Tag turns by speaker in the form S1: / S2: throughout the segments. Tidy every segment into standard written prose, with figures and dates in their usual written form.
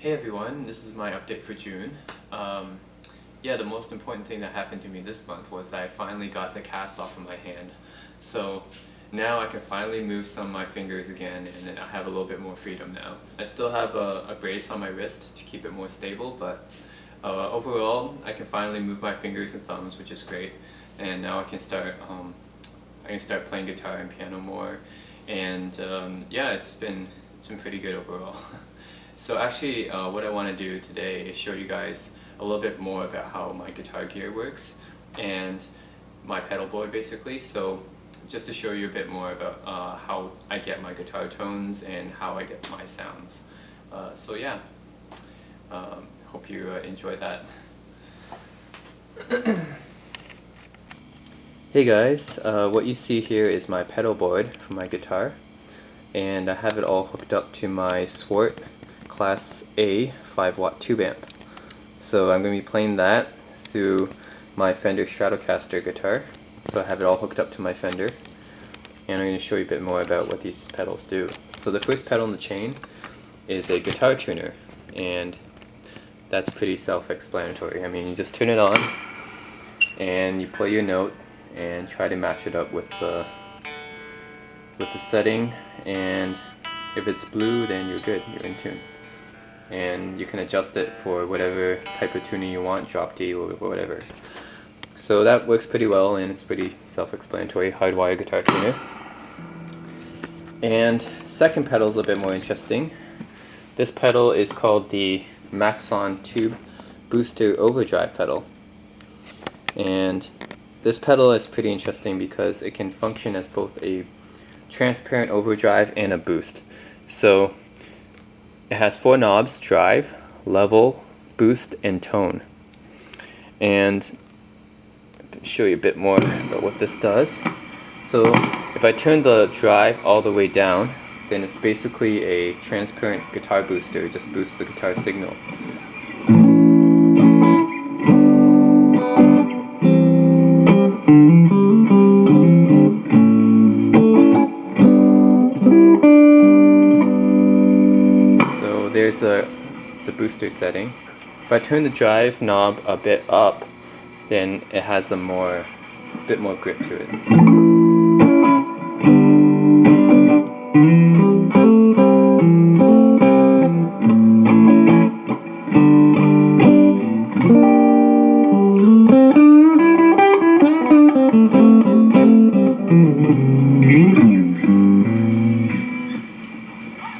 S1: Hey everyone, this is my update for June. Yeah, the most important thing that happened to me this month was that I finally got the cast off of my hand. So now I can finally move some of my fingers again, and I have a little bit more freedom now. I still have a brace on my wrist to keep it more stable, but overall I can finally move my fingers and thumbs, which is great. And now I can start playing guitar and piano more, and yeah, it's been pretty good overall. So actually, what I want to do today is show you guys a little bit more about how my guitar gear works and my pedal board basically. So just to show you a bit more about how I get my guitar tones and how I get my sounds. So yeah, hope you enjoy that. Hey guys, what you see here is my pedal board for my guitar, and I have it all hooked up to my Swart Class A 5-watt tube amp. So I'm going to be playing that through my Fender Stratocaster guitar. So I have it all hooked up to my Fender, and I'm going to show you a bit more about what these pedals do. So the first pedal in the chain is a guitar tuner, and that's pretty self-explanatory. I mean, you just turn it on and you play your note and try to match it up with the setting, and if it's blue then you're good, you're in tune. And you can adjust it for whatever type of tuning you want, drop D or whatever. So that works pretty well, and it's pretty self-explanatory, hardwire guitar tuner. And second pedal is a bit more interesting. This pedal is called the Maxon Tube Booster Overdrive pedal. And this pedal is pretty interesting because it can function as both a transparent overdrive and a boost. So it has 4 knobs: drive, level, boost, and tone. And I'll show you a bit more about what this does. So if I turn the drive all the way down, then it's basically a transparent guitar booster. It just boosts the guitar signal. There's the booster setting. If I turn the drive knob a bit up, then it has a bit more grip to it.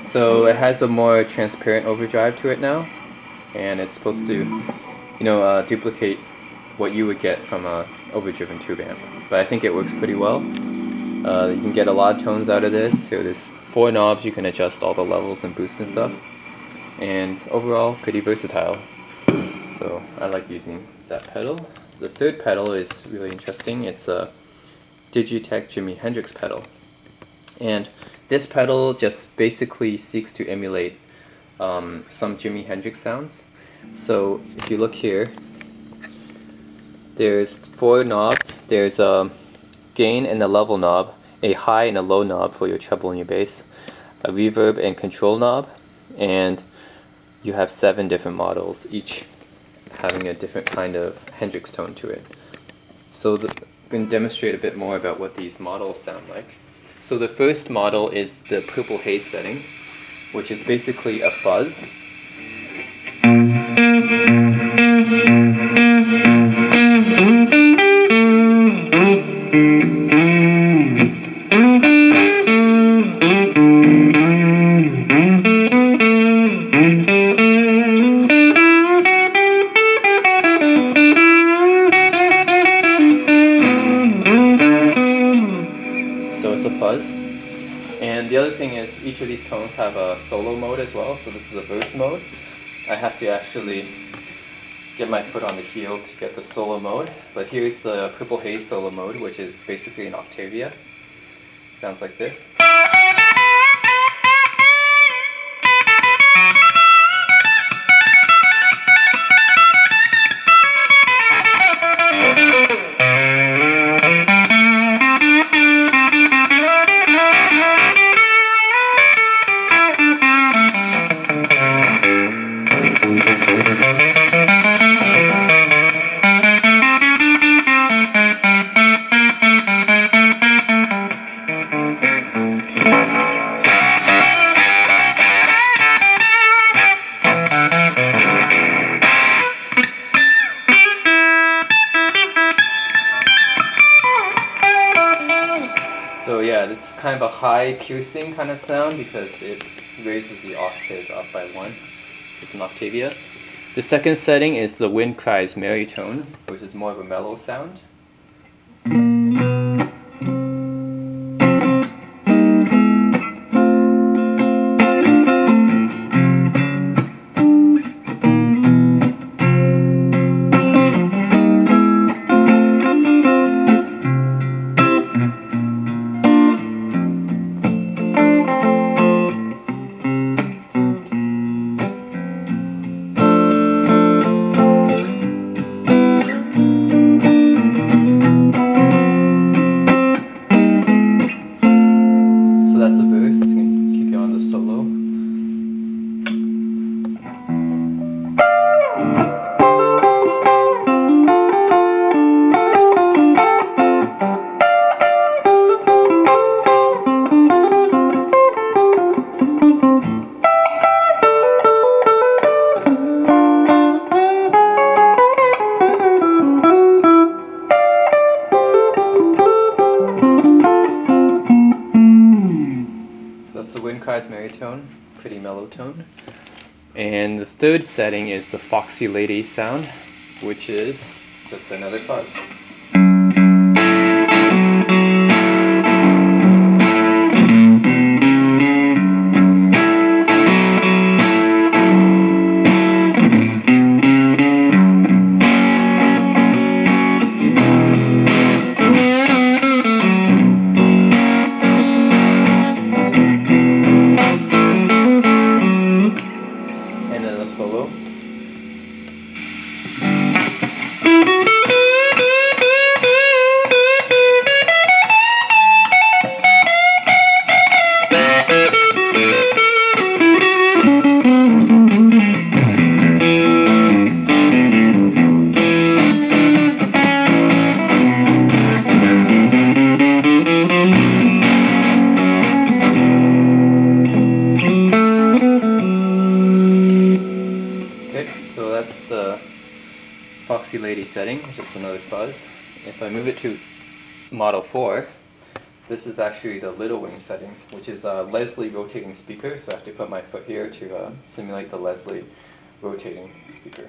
S1: So it has a more transparent overdrive to it now, and it's supposed to, duplicate what you would get from a overdriven tube amp. But I think it works pretty well. You can get a lot of tones out of this. So there's 4 knobs, you can adjust all the levels and boost and stuff, and overall pretty versatile. So I like using that pedal. The third pedal is really interesting. It's a Digitech Jimi Hendrix pedal, and this pedal just basically seeks to emulate some Jimi Hendrix sounds. So if you look here, there's 4 knobs. There's a gain and a level knob, a high and a low knob for your treble and your bass, a reverb and control knob, and you have 7 different models, each having a different kind of Hendrix tone to it. So I'm going to demonstrate a bit more about what these models sound like. So the first model is the purple haze setting, which is basically a fuzz. Fuzz. And the other thing is, each of these tones have a solo mode as well. So this is a verse mode. I have to actually get my foot on the heel to get the solo mode, but here's the purple haze solo mode, which is basically an octavia. Sounds like this. kind of a high piercing kind of sound because it raises the octave up by 1. So it's an Octavia. The second setting is the Wind Cries Maritone, which is more of a mellow sound. Maritone, pretty mellow tone. And the third setting is the Foxy Lady sound, which is just another fuzz. Solo. So that's the Foxy Lady setting, just another fuzz. If I move it to Model 4, this is actually the Little Wing setting, which is a Leslie rotating speaker, so I have to put my foot here to simulate the Leslie rotating speaker.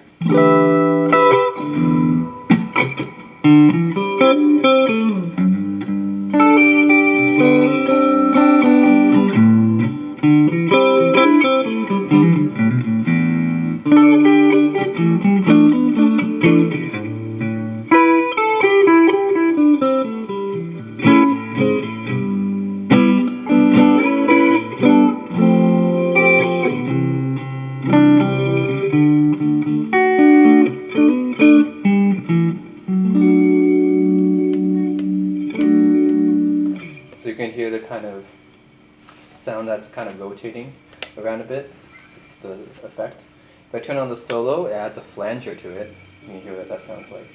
S1: So you can hear the kind of sound that's kind of rotating around a bit. It's the effect. If I turn on the solo, it adds a flanger to it. You can hear what that sounds like.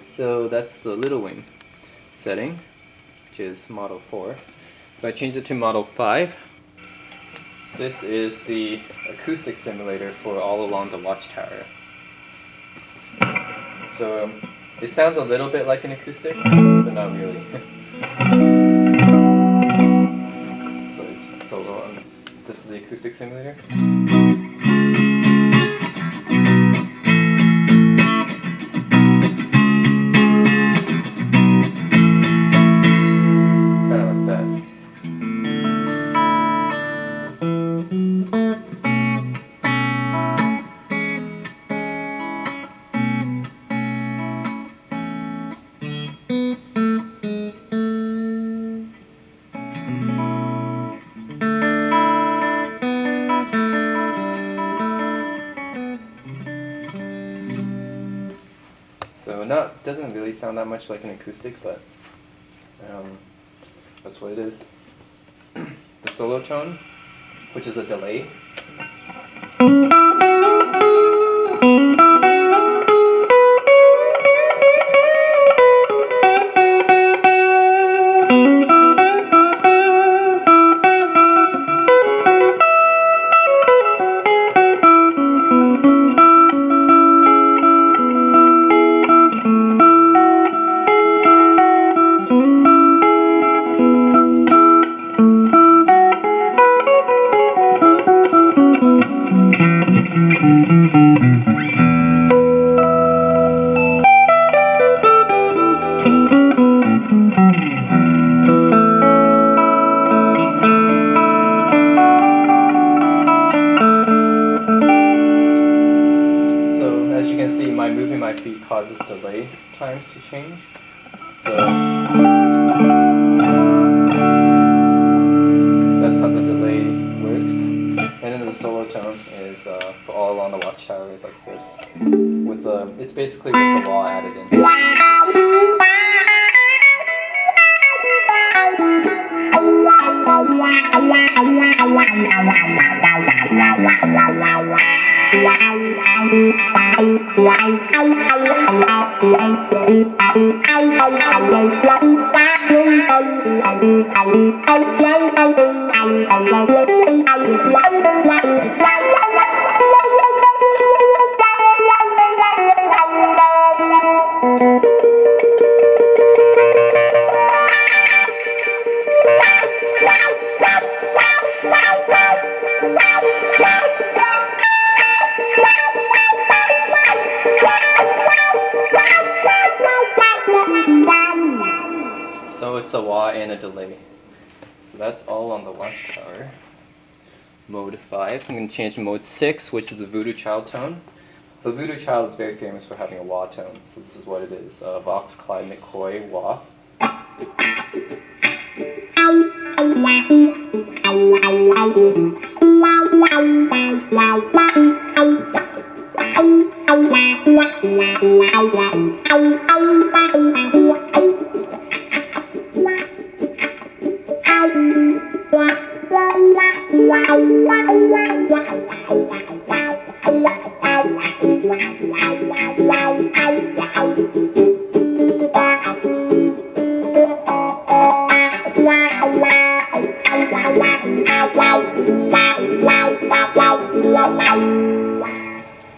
S1: So that's the Little Wing setting, which is Model 4. If I change it to Model 5, this is the acoustic simulator for all along the watchtower. So it sounds a little bit like an acoustic, but not really. So it's solo on. This is the acoustic simulator.
S2: doesn't really sound that much like an acoustic, but that's what it is. The solo tone, which is a delay. Moving my feet causes delay times to change. So that's how the delay works. And then the solo tone is for all along the watchtower is like this. With it's basically with the wah added in. So it's a wah and a delay. So that's all on the watchtower. Mode 5. I'm going to change to mode 6, which is the Voodoo Child tone. So Voodoo Child is very famous for having a wah tone. So this is what it is. Vox Clyde McCoy wah.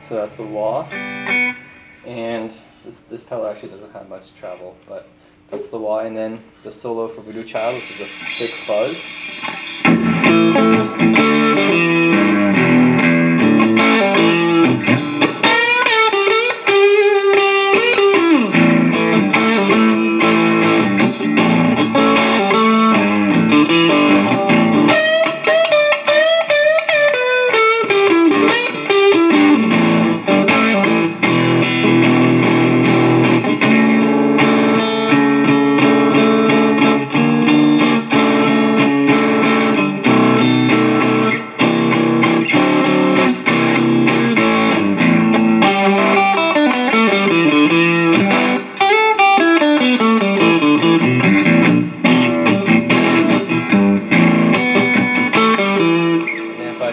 S2: So that's the wah, and this pedal actually doesn't have much travel, but that's the wah, and then the solo for Voodoo Child, which is a thick fuzz.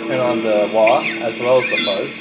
S2: Turn on the wah as well as the fuzz.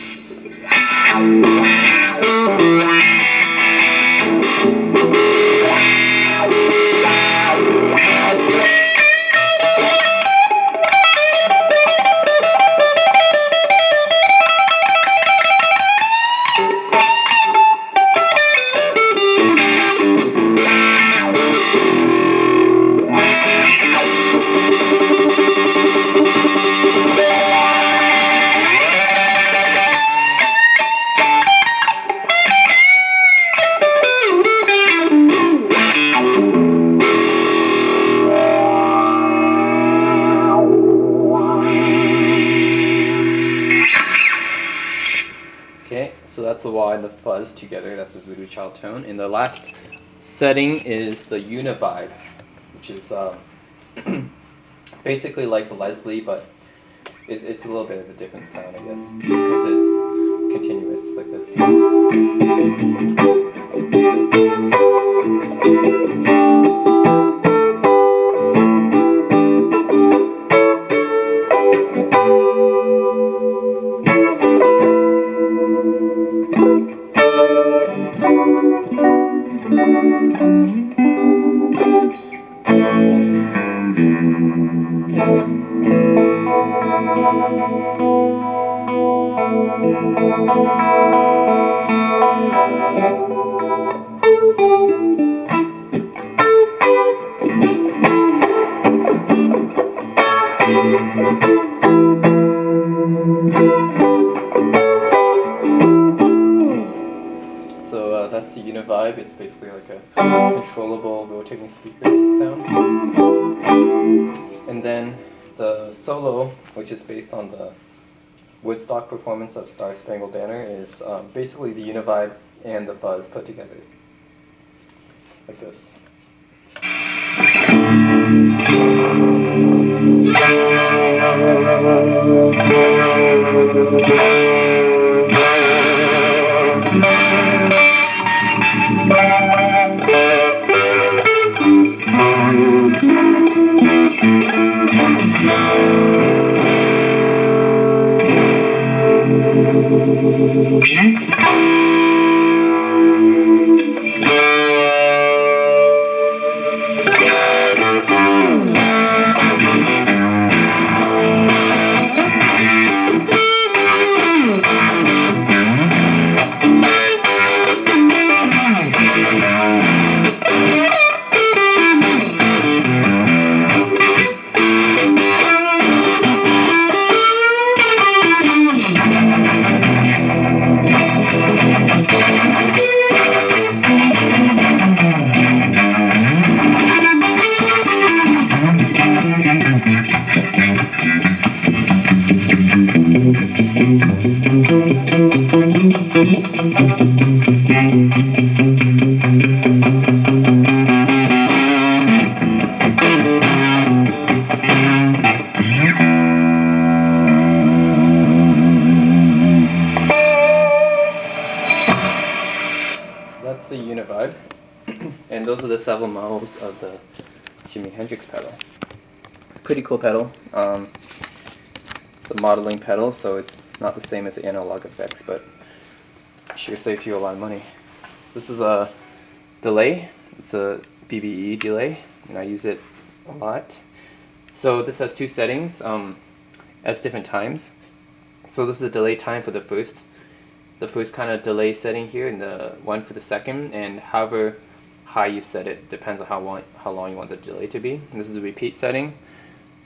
S2: Okay, so that's the wah and the fuzz together. That's the Voodoo Child tone. And the last setting is the Univibe, which is basically like the Leslie, but it's a little bit of a different sound, I guess, because it's continuous like this. So that's the Univibe. It's basically like a controllable rotating speaker sound. And then the Solo, which is based on the Woodstock performance of Star Spangled Banner, is basically the Univibe and the fuzz put together. Like this. That's the Univibe, and those are the several models of the Jimi Hendrix pedal. Pretty cool pedal. It's a modeling pedal, so it's not the same as the analog effects, but sure saves you a lot of money. This is a delay. It's a BBE delay, and I use it a lot. So this has two settings at different times. So this is the delay time for the first kind of delay setting here, and the one for the second, and however high you set it depends on how long you want the delay to be. And this is the repeat setting,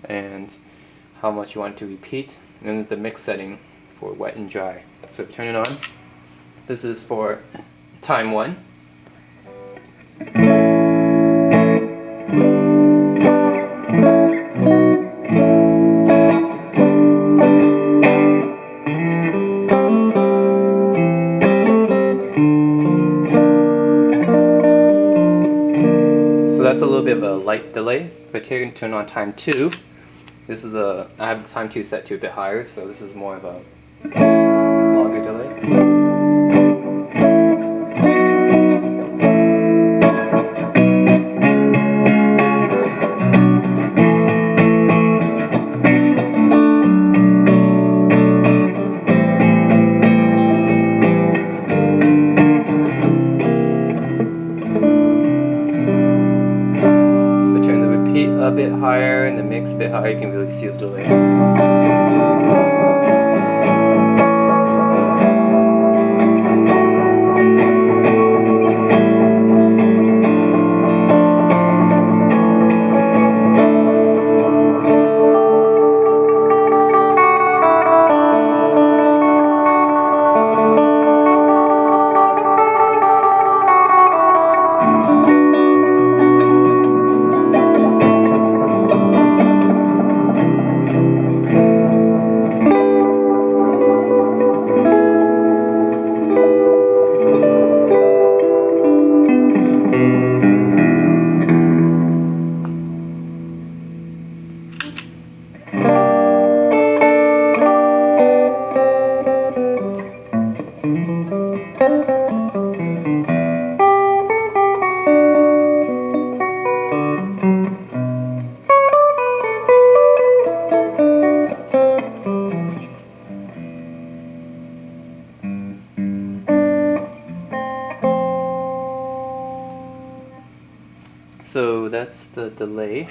S2: and how much you want it to repeat, and then the mix setting for wet and dry. So if you turn it on, this is for time 1. So that's a little bit of a light delay. If I turn on time 2, this is I have the time 2 set to a bit higher, so this is more of a longer delay. A bit higher and the mix a bit higher, you can really see the delay. that's the delay.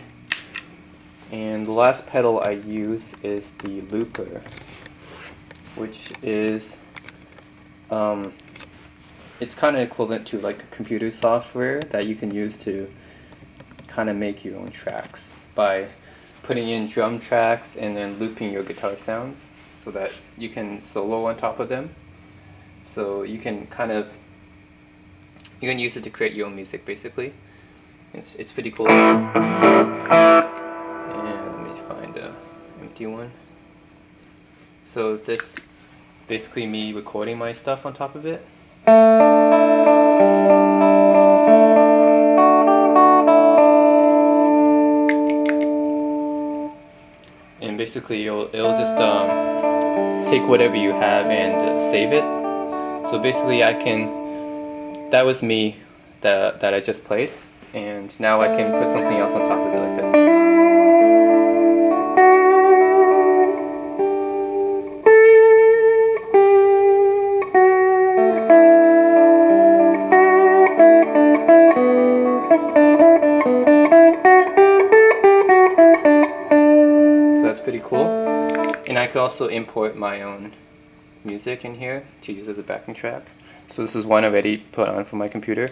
S2: And the last pedal I use is the looper, which is it's kind of equivalent to like a computer software that you can use to kind of make your own tracks by putting in drum tracks and then looping your guitar sounds so that you can solo on top of them. So you can use it to create your own music basically. It's pretty cool. And let me find an empty one. So this basically me recording my stuff on top of it. And basically it'll just take whatever you have and save it. So basically that was me that I just played, and now I can put something else on top of it like this. So that's pretty cool. And I could also import my own music in here to use as a backing track. So this is one already put on for my computer.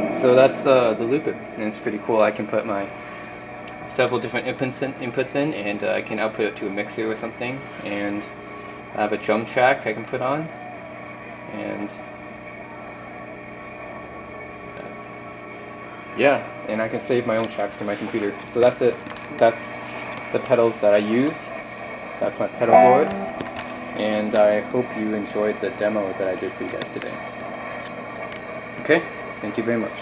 S2: So that's the looper, and it's pretty cool. I can put my several different inputs in, and I can output it to a mixer or something, and I have a drum track I can put on, and yeah, and I can save my own tracks to my computer. So that's it. That's the pedals that I use. That's my pedal board, and I hope you enjoyed the demo that I did for you guys today. Okay, thank you very much.